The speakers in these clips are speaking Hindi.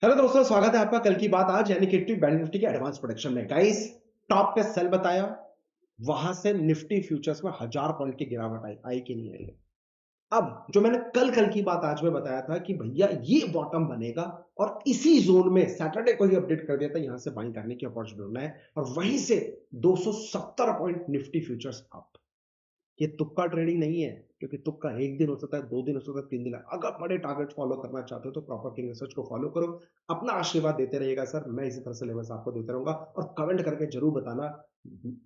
हेलो दोस्तों, स्वागत है आपका कल की बात आज यानी कि बैंक निफ्टी के एडवांस प्रोडक्शन में। गाइस, टॉप पे सेल बताया, वहां से निफ्टी फ्यूचर्स में 1000 पॉइंट की गिरावट आई कि नहीं आई। अब जो मैंने कल की बात आज में बताया था कि भैया ये बॉटम बनेगा और इसी जोन में सैटरडे को ही अपडेट कर दिया था, यहां से बाइंग करने की अपॉर्चुनिटी होना है और वहीं से 270 पॉइंट निफ्टी फ्यूचर्स अप। ये तुक्का ट्रेडिंग नहीं है, क्योंकि तुक्का एक दिन हो सकता है, 2 दिन हो सकता है, 3 दिन। अगर बड़े टारगेट फॉलो करना चाहते हो तो प्रॉपर किंग रिसर्च को फॉलो करो। अपना आशीर्वाद देते रहिएगा सर, मैं इसी तरह से लेवल्स आपको देता रहूंगा और कमेंट करके जरूर बताना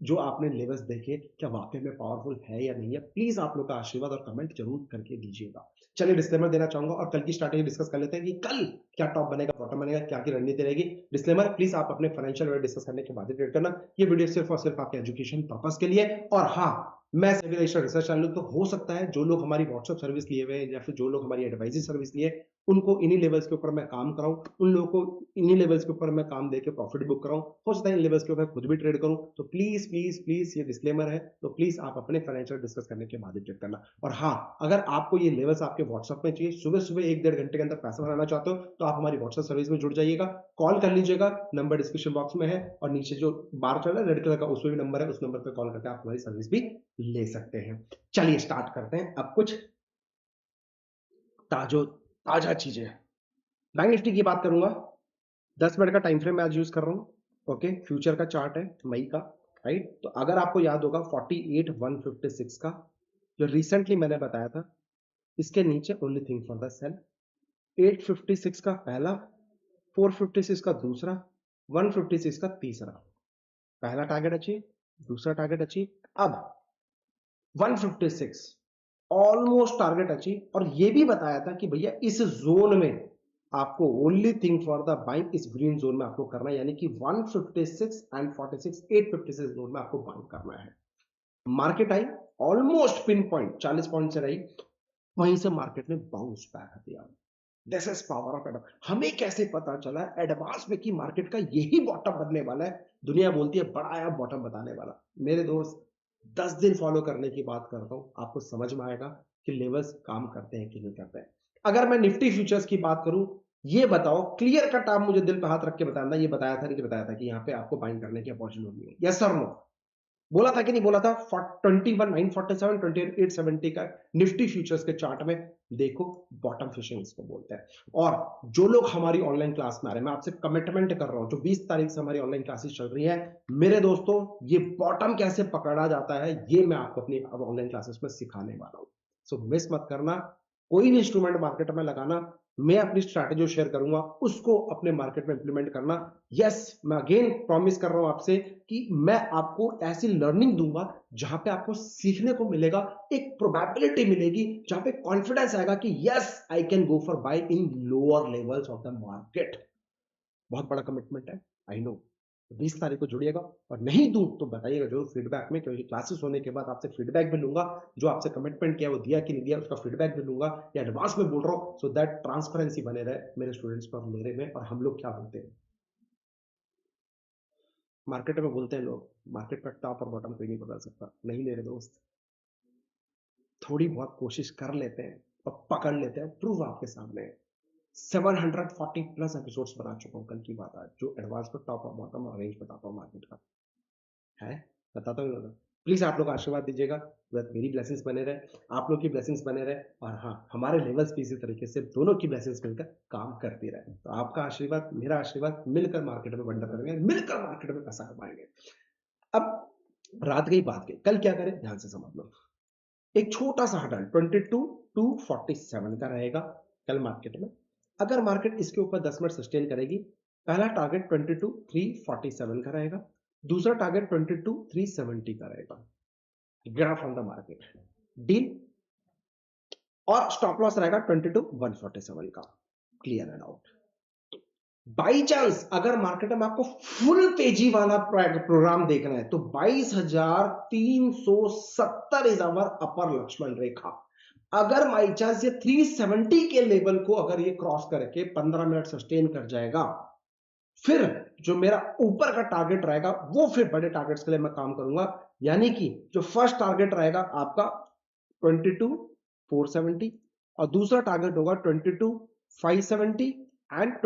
जो आपने लेवल्स देखे क्या वाकई में पावरफुल है या नहीं है। प्लीज आप लोग का आशीर्वाद और कमेंट जरूर करके दीजिएगा। चलिए डिस्क्लेमर देना चाहूंगा और कल की स्ट्रैटेजी डिस्कस कर लेते हैं कि कल क्या टॉप बनेगा, बॉटम बनेगा, क्या की रणनीति रहेगी। डिस्क्लेमर, प्लीज आप अपने फाइनेंशियल डिस्कस करने के बाद ही ट्रेड करना। ये वीडियो सिर्फ और सिर्फ आपके एजुकेशन पर्पस के लिए। और हाँ, मैं सेबी रजिस्टर्ड रिसर्च चैनल, तो हो सकता है जो लोग हमारी व्हाट्सएप सर्विस लिए हुए या फिर जो लोग हमारी एडवाइजरी सर्विस लिए, उनको इन्हीं लेवल्स के ऊपर मैं काम कराऊं, उन लोगों को इन्हीं लेवल्स के ऊपर मैं काम देके प्रॉफिट बुक कराऊं। हो सकता है इन लेवल्स के ऊपर खुद भी ट्रेड करूं। तो प्लीज प्लीज प्लीज ये डिस्क्लेमर है, तो प्लीज आप अपने फाइनेंशियल डिस्कस करने के बाद ही ट्रेड करना। और हाँ, अगर आपको ये लेवल्स आपके व्हाट्सएप में चाहिए, सुबह सुबह 1-1.5 घंटे के अंदर पैसा बनाना चाहते हो, तो आप हमारी व्हाट्सएप सर्विस में जुड़ जाइएगा। कॉल कर लीजिएगा, नंबर डिस्क्रिप्शन बॉक्स में है और नीचे जो बार चल रहा है रेड कलर का, उसमें भी नंबर है, उस नंबर पर कॉल करके आप हमारी सर्विस भी ले सकते हैं। चलिए स्टार्ट करते हैं अब कुछ ताजा चीजें। बैंक निफ्टी की बात करूंगा। 10 मिनट का टाइम फ्रेम मैं आज यूज कर रहा हूं। ओके, फ्यूचर का चार्ट है मई का, राइट। तो अगर आपको याद होगा 48,156 का जो रिसेंटली मैंने बताया था, इसके नीचे only thing for the sell. 856 का पहला, 456 का दूसरा, 156 का तीसरा। पहला टारगेट अचीव, दूसरा टारगेट अचीव। अब 156 ऑलमोस्ट टारगेट अचीव। और ये भी बताया था कि भैया इस जोन में आपको only thing for the buying इस ग्रीन जोन में आपको करना है, यानी कि 156 एंड 46, 856 जोन में आपको बाइंग करना है। Market I almost pin point 40 point से रही, वहीं से मार्केट ने बाउंस बैक दिया। This is power of advance. हमें कैसे पता चला एडवांस में कि मार्केट का यही बॉटम बनने वाला है? दुनिया बोलती है बड़ा आया बॉटम बताने वाला। मेरे दोस्त, 10 दिन फॉलो करने की बात करता हूं, आपको समझ में आएगा कि लेवल्स काम करते हैं कि नहीं करते हैं। अगर मैं निफ्टी फ्यूचर्स की बात करूं, ये बताओ क्लियर कट, आप मुझे दिल पे हाथ रख के बताना, ये बताया था नहीं बताया था कि यहां पे आपको बाइंग करने की अपॉर्चुनिटी है? यस और नो? बोला था कि नहीं बोला था? 21,947, 28,870 का निफ्टी फ्यूचर्स के चार्ट में देखो, बॉटम फिशिंग इसको बोलते हैं। और जो लोग हमारी ऑनलाइन क्लास में आ रहे हैं, मैं आपसे कमिटमेंट कर रहा हूं, जो 20 तारीख से हमारी ऑनलाइन क्लासेस चल रही है, मेरे दोस्तों, ये बॉटम कैसे पकड़ा जाता है ये मैं आपको अपनी ऑनलाइन क्लासेस में सिखाने वाला हूं। सो मिस मत करना। कोई भी इंस्ट्रूमेंट मार्केट में लगाना, मैं अपनी स्ट्रैटेजी शेयर करूंगा, उसको अपने मार्केट में इंप्लीमेंट करना। यस, मैं अगेन प्रॉमिस कर रहा हूं आपसे कि मैं आपको ऐसी लर्निंग दूंगा जहां पे आपको सीखने को मिलेगा, एक प्रोबेबिलिटी मिलेगी, जहां पे कॉन्फिडेंस आएगा कि yes I can go for buy in lower levels of the market. बहुत बड़ा कमिटमेंट है, आई नो। 20 तारीख को जुड़िएगा, और नहीं दूं तो बताइएगा जरूर फीडबैक में, क्योंकि क्लासेस होने के बाद आपसे फीडबैक भी लूंगा। जो आपसे कमिटमेंट किया वो दिया कि नहीं दिया, उसका फीडबैक भी लूंगा। या एडवांस में बोल रहा हूं सो दैट ट्रांसपेरेंसी बने रहे मेरे स्टूडेंट्स पर, मेरे में। और हम लोग क्या बोलते हैं मार्केट में, बोलते हैं लोग मार्केट का टॉप और बॉटम कोई नहीं बदल सकता। नहीं मेरे दोस्त, थोड़ी बहुत कोशिश कर लेते हैं और पकड़ लेते हैं। प्रूफ आपके सामने है। 740 प्लस एपिसोड्स बना चुका हूं कल की बात आज, जो एडवांस पर टॉप और बॉटम और रेंज बताता हूं मार्केट का है, बताता हूँ। प्लीज आप लोग आशीर्वाद दीजिएगा, मेरी ब्लेसिंग्स बने रहे, आप लोग की ब्लेसिंग्स बने रहे, और हाँ, हमारे लेवल्स भी इसी तरीके से दोनों की ब्लेसिंग्स मिलकर काम करती रहे। तो आपका आशीर्वाद, मेरा आशीर्वाद, मिलकर मार्केट में वंडर करेंगे, मिलकर मार्केट में पैसा कमाएंगे। अब रात की बात की, कल क्या करें ध्यान से समझ लो। एक छोटा सा हटल 22,247 का रहेगा कल मार्केट में। अगर मार्केट इसके ऊपर 10 मिनट सस्टेन करेगी, पहला टारगेट 22,347 का रहेगा, दूसरा टारगेट 22,370 का रहेगा। Graph on the market deal. और स्टॉप लॉस रहेगा 22,147 का। Clear and out. By chance अगर मार्केट में आपको फुल तेजी वाला प्रोग्राम देखना है, तो 22,370 इज आवर अपर लक्ष्मण रेखा। अगर बाई चांस ये 370 के लेवल को अगर ये क्रॉस करके 15 मिनट सस्टेन कर जाएगा, फिर जो मेरा ऊपर का टारगेट रहेगा, वो फिर बड़े टारगेट्स के लिए मैं काम करूंगा। यानी कि जो फर्स्ट टारगेट रहेगा आपका 22,470, और दूसरा टारगेट होगा 22,570 एंड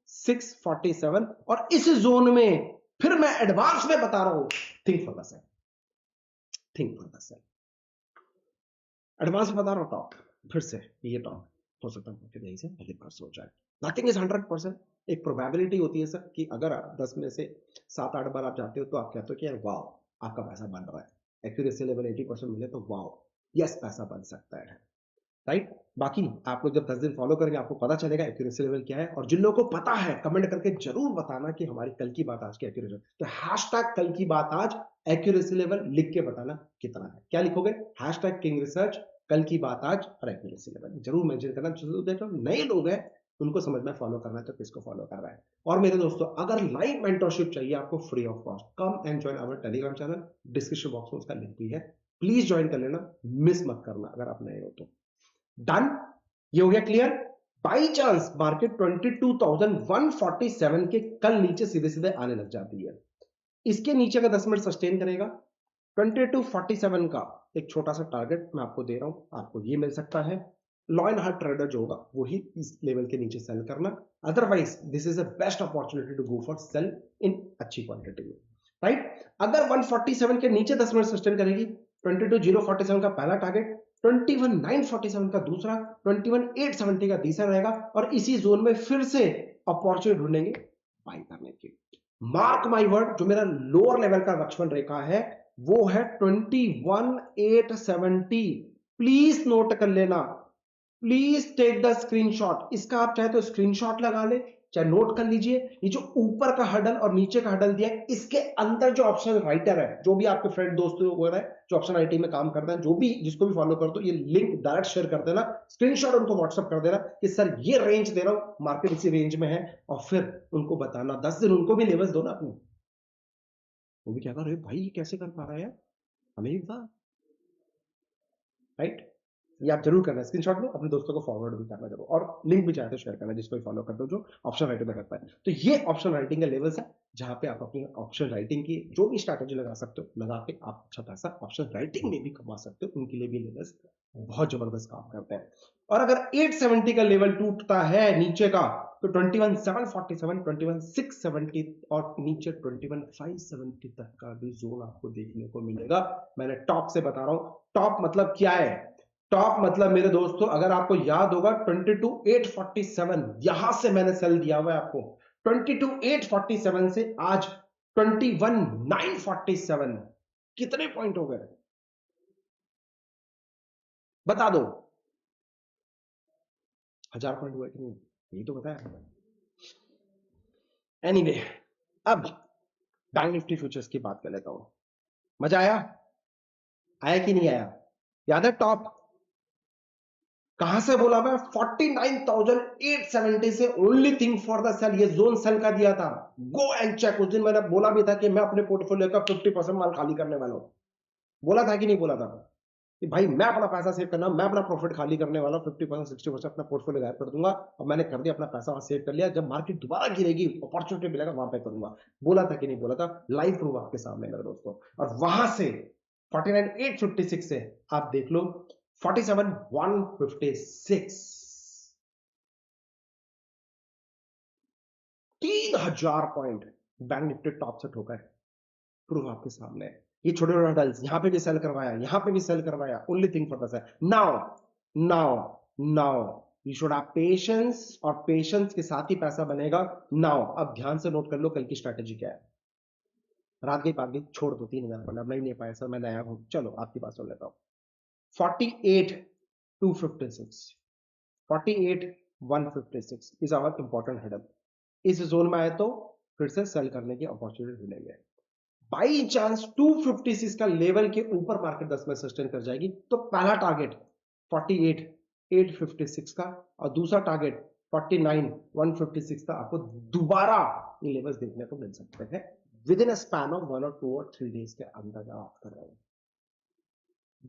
647 और इस जोन में फिर मैं एडवांस में बता रहा हूं, think for the sell, think for the sell, advance में बता रहा हूं। टॉप फिर से ये टॉप हो सकता है फिर यहीं से रिवर्स हो जाए, नथिंग इज 100%। एक प्रोबेबिलिटी होती है सर कि अगर 10 में से 7-8 बार आप जाते हो तो आप कहते हो कि यार वाह आपका पैसा बन रहा है, एक्यूरेसी लेवल 80% मिले तो वाह यस पैसा बन सकता है, राइट। बाकी आप लोग जब 10 दिन फॉलो करेंगे आपको पता चलेगा एक्यूरेसी लेवल क्या है। और जिन लोगों को पता है कमेंट करके जरूर बताना कि हमारी कल की बात आज की एक्यूरेसी, तो हैशटैग कल की बात आज एक्यूरेसी लेवल लिख के बताना कितना है। क्या लिखोगे? हैशटैग किंग रिसर्च कल की बात आज और एक्यूरेसी लेवल जरूर मेंशन करना। जरूर देखो नए लोग हैं उनको समझ में फॉलो करना है तो किसको फॉलो कर रहा है। और मेरे दोस्तों अगर लाइव मेंटरशिप चाहिए आपको free of cost, come and join our Telegram channel, description box में उसका लिंक भी है, प्लीज ज्वाइन कर लेना, मिस मत करना अगर आप नए हो तो। डन, ये हो गया क्लियर। बाई चांस मार्केट 22,147 के कल नीचे सीधे सीधे आने लग जाती है, इसके नीचे का 10 मिनट सस्टेन करेगा, 2247 का एक छोटा सा टारगेट मैं आपको दे रहा हूं, आपको ये मिल सकता है। लॉ एंड हार्ट ट्रेडर जो होगा वही इस लेवल के नीचे सेल करना, otherwise this is a best opportunity to go for sale in अच्छी क्वांटिटी में, राइट। अगर 147 के नीचे 10 मिनट सस्टेन करेगी, 22,047 का पहला टारगेट, 21,947 का दूसरा, 21,870 का तीसरा रहेगा और इसी जोन में फिर से अपॉर्चुनिटी ढूंढेंगे बाई करने की। मार्क माई वर्ड, जो मेरा लोअर लेवल का लक्ष्मण रेखा है वो है 21,870। प्लीज नोट कर लेना, प्लीज टेक द स्क्रीनशॉट। इसका आप चाहे तो स्क्रीनशॉट लगा ले, चाहे नोट कर लीजिए। ये जो ऊपर का हडल और नीचे का हडल दिया है इसके अंदर जो ऑप्शन राइटर है, जो भी आपके फ्रेंड दोस्त वगैरह जो ऑप्शन आईटी में काम करते हैं, जो भी जिसको भी फॉलो कर दो, ये लिंक डायरेक्ट शेयर कर देना, स्क्रीनशॉट उनको व्हाट्सअप कर देना कि सर ये रेंज दे रहा हूं, मार्केट इसी रेंज में है, और फिर उनको बताना 10 दिन उनको भी लेवल्स दो ना अपने, वो भी क्या कर रहे भाई ये कैसे कर पा रहा है, हमें भी बता, राइट। ये आप जरूर करना, स्क्रीनशॉट लो, अपने दोस्तों को फॉरवर्ड भी करना जरूर, और लिंक भी चाहे तो शेयर करना जिसको भी फॉलो कर दो जो ऑप्शन राइटिंग में करता है। तो ये ऑप्शन राइटिंग का लेवल्स है जहां पे आप अपनी ऑप्शन राइटिंग की जो भी स्ट्रैटेजी लगा सकते हो, लगा के आप अच्छा पैसा ऑप्शन राइटिंग में भी कमा सकते हो, उनके लिए भी लेवल्स बहुत जबरदस्त काम करते हैं। और अगर 870 का लेवल टूटता है नीचे का तो 21,747, 21,670 और नीचे 21,570 तक का भी जोन आपको देखने को मिलेगा। मैंने टॉप से बता रहा हूं, टॉप मतलब क्या है? टॉप मतलब मेरे दोस्तों अगर आपको याद होगा 22,847 यहां से मैंने सेल दिया हुआ है आपको, 22,847 से आज 21,947, कितने पॉइंट हो गए बता दो? 1000 पॉइंट हुआ कि नहीं, यही तो बताया। एनीवे, अब बैंक निफ्टी फ्यूचर्स की बात कर लेता हूं। मजा आया? आया कि नहीं आया? याद है टॉप कहां से बोला मैं? 49,870 से only thing for the sell, ये जोन सेल का दिया था। Go and check. उस दिन मैंने बोला भी था कि मैं अपने पोर्टफोलियो का 50% माल खाली करने वाला हूं, बोला था कि नहीं बोला था कि भाई मैं अपना पैसा सेव करना, मैं अपना प्रॉफिट खाली करने वाला हूं, 50% 60% अपना पोर्टफोलियो गायब कर दूंगा, और मैंने कर दिया, अपना पैसा वहां सेव कर लिया, जब मार्केट दोबारा गिरेगी अपॉर्चुनिटी मिलेगा वहां पे करूंगा। बोला था कि नहीं बोला था? लाइव प्रूफ आपके सामने मेरे दोस्तों। और वहां से 49,856 से आप देख लो 47,156, 3,000 पॉइंट बैंक निफ्टी टॉप से ठोका है। प्रूफ आपके सामने है। ये छोटे छोटे हडल्स यहां पे भी सेल करवाया, यहां पे भी सेल करवाया, only thing for the sell. Now now now you should have patience, और पेशेंस के साथ ही पैसा बनेगा। नाउ अब ध्यान से नोट कर लो कल की स्ट्रैटेजी क्या है। रात गई बात गई, छोड़ दो 3,000 पॉइंट, अब नहीं ले पाया सर मैं नया हूं, चलो आपकी बात सुन लेता हूं। 48,256, 48,156 इज आवर इंपॉर्टेंट हेडल। इस जोन में आए तो फिर से सेल करने की अपॉर्चुनिटी मिलेगी। बाई चांस 256 का लेवल के ऊपर मार्केट 10 में सस्टेन कर जाएगी तो पहला टारगेट 48,856 का और दूसरा टारगेट 49,156 का आपको दोबारा ये लेवल्स देखने को मिल सकते हैं with in a span of 1 or 2 or 3 days के अंदर आप कर रहे हैं।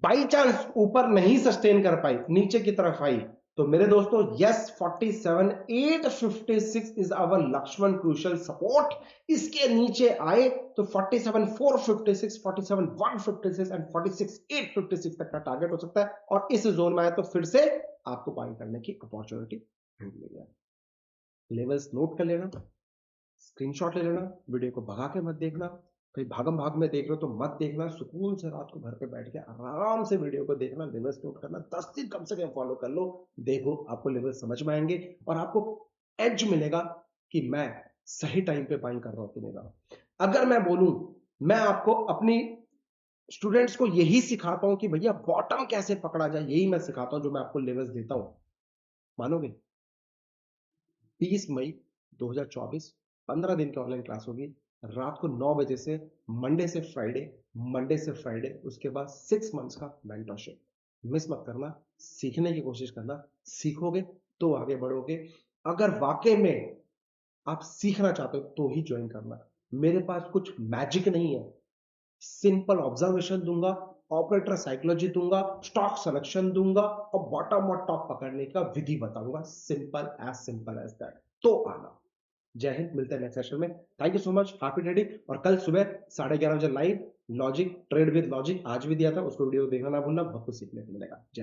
बाई चांस ऊपर नहीं सस्टेन कर पाई, नीचे की तरफ आई, तो मेरे दोस्तों yes 47,856 is our Lakshman crucial support. इसके नीचे आए तो 47,456, 47,156 एंड 46,856 तक का टारगेट हो सकता है, और इस जोन में आए तो फिर से आपको बाइंग करने की अपॉर्चुनिटी मिलेगी। लेवल्स नोट कर लेना, स्क्रीनशॉट ले लेना, वीडियो को भगा के मत देखना, कहीं भागम भाग में देख रहे हो तो मत देखना, सुकून से रात को घर पे बैठ के आराम से वीडियो को देखना, लेवल्स नोट करना, 10 दिन कम से कम फॉलो कर लो, देखो आपको लेवल समझ में आएंगे और आपको एज मिलेगा कि मैं सही टाइम पे बाइंग कर रहा हूं कि नहीं रहा हूं। अगर मैं बोलूं, मैं आपको अपनी स्टूडेंट्स को यही सिखाता हूं कि भैया बॉटम कैसे पकड़ा जाए, यही मैं सिखाता हूं जो मैं आपको लेवल्स देता हूं, मानोगे? 20 मई 2024 15 दिन की ऑनलाइन क्लास होगी, रात को 9 बजे से, मंडे से फ्राइडे, उसके बाद 6 मंथ्स का मेंटरशिप। मिस मत करना, सीखने की कोशिश करना, सीखोगे तो आगे बढ़ोगे। अगर वाकई में आप सीखना चाहते हो तो ही ज्वाइन करना। मेरे पास कुछ मैजिक नहीं है, सिंपल ऑब्जर्वेशन दूंगा, ऑपरेटर साइकोलॉजी दूंगा, स्टॉक सिलेक्शन दूंगा और बॉटम और टॉप पकड़ने का विधि बताऊंगा, सिंपल एज दैट। तो आना। जय हिंद, मिलते हैं नेक्स्ट सेशन में। Thank you so much, happy trading. और कल सुबह 11:30 बजे live logic trade with logic आज भी दिया था, उसको वीडियो देखना ना भूलना, बहुत कुछ सीखने को मिलेगा। जय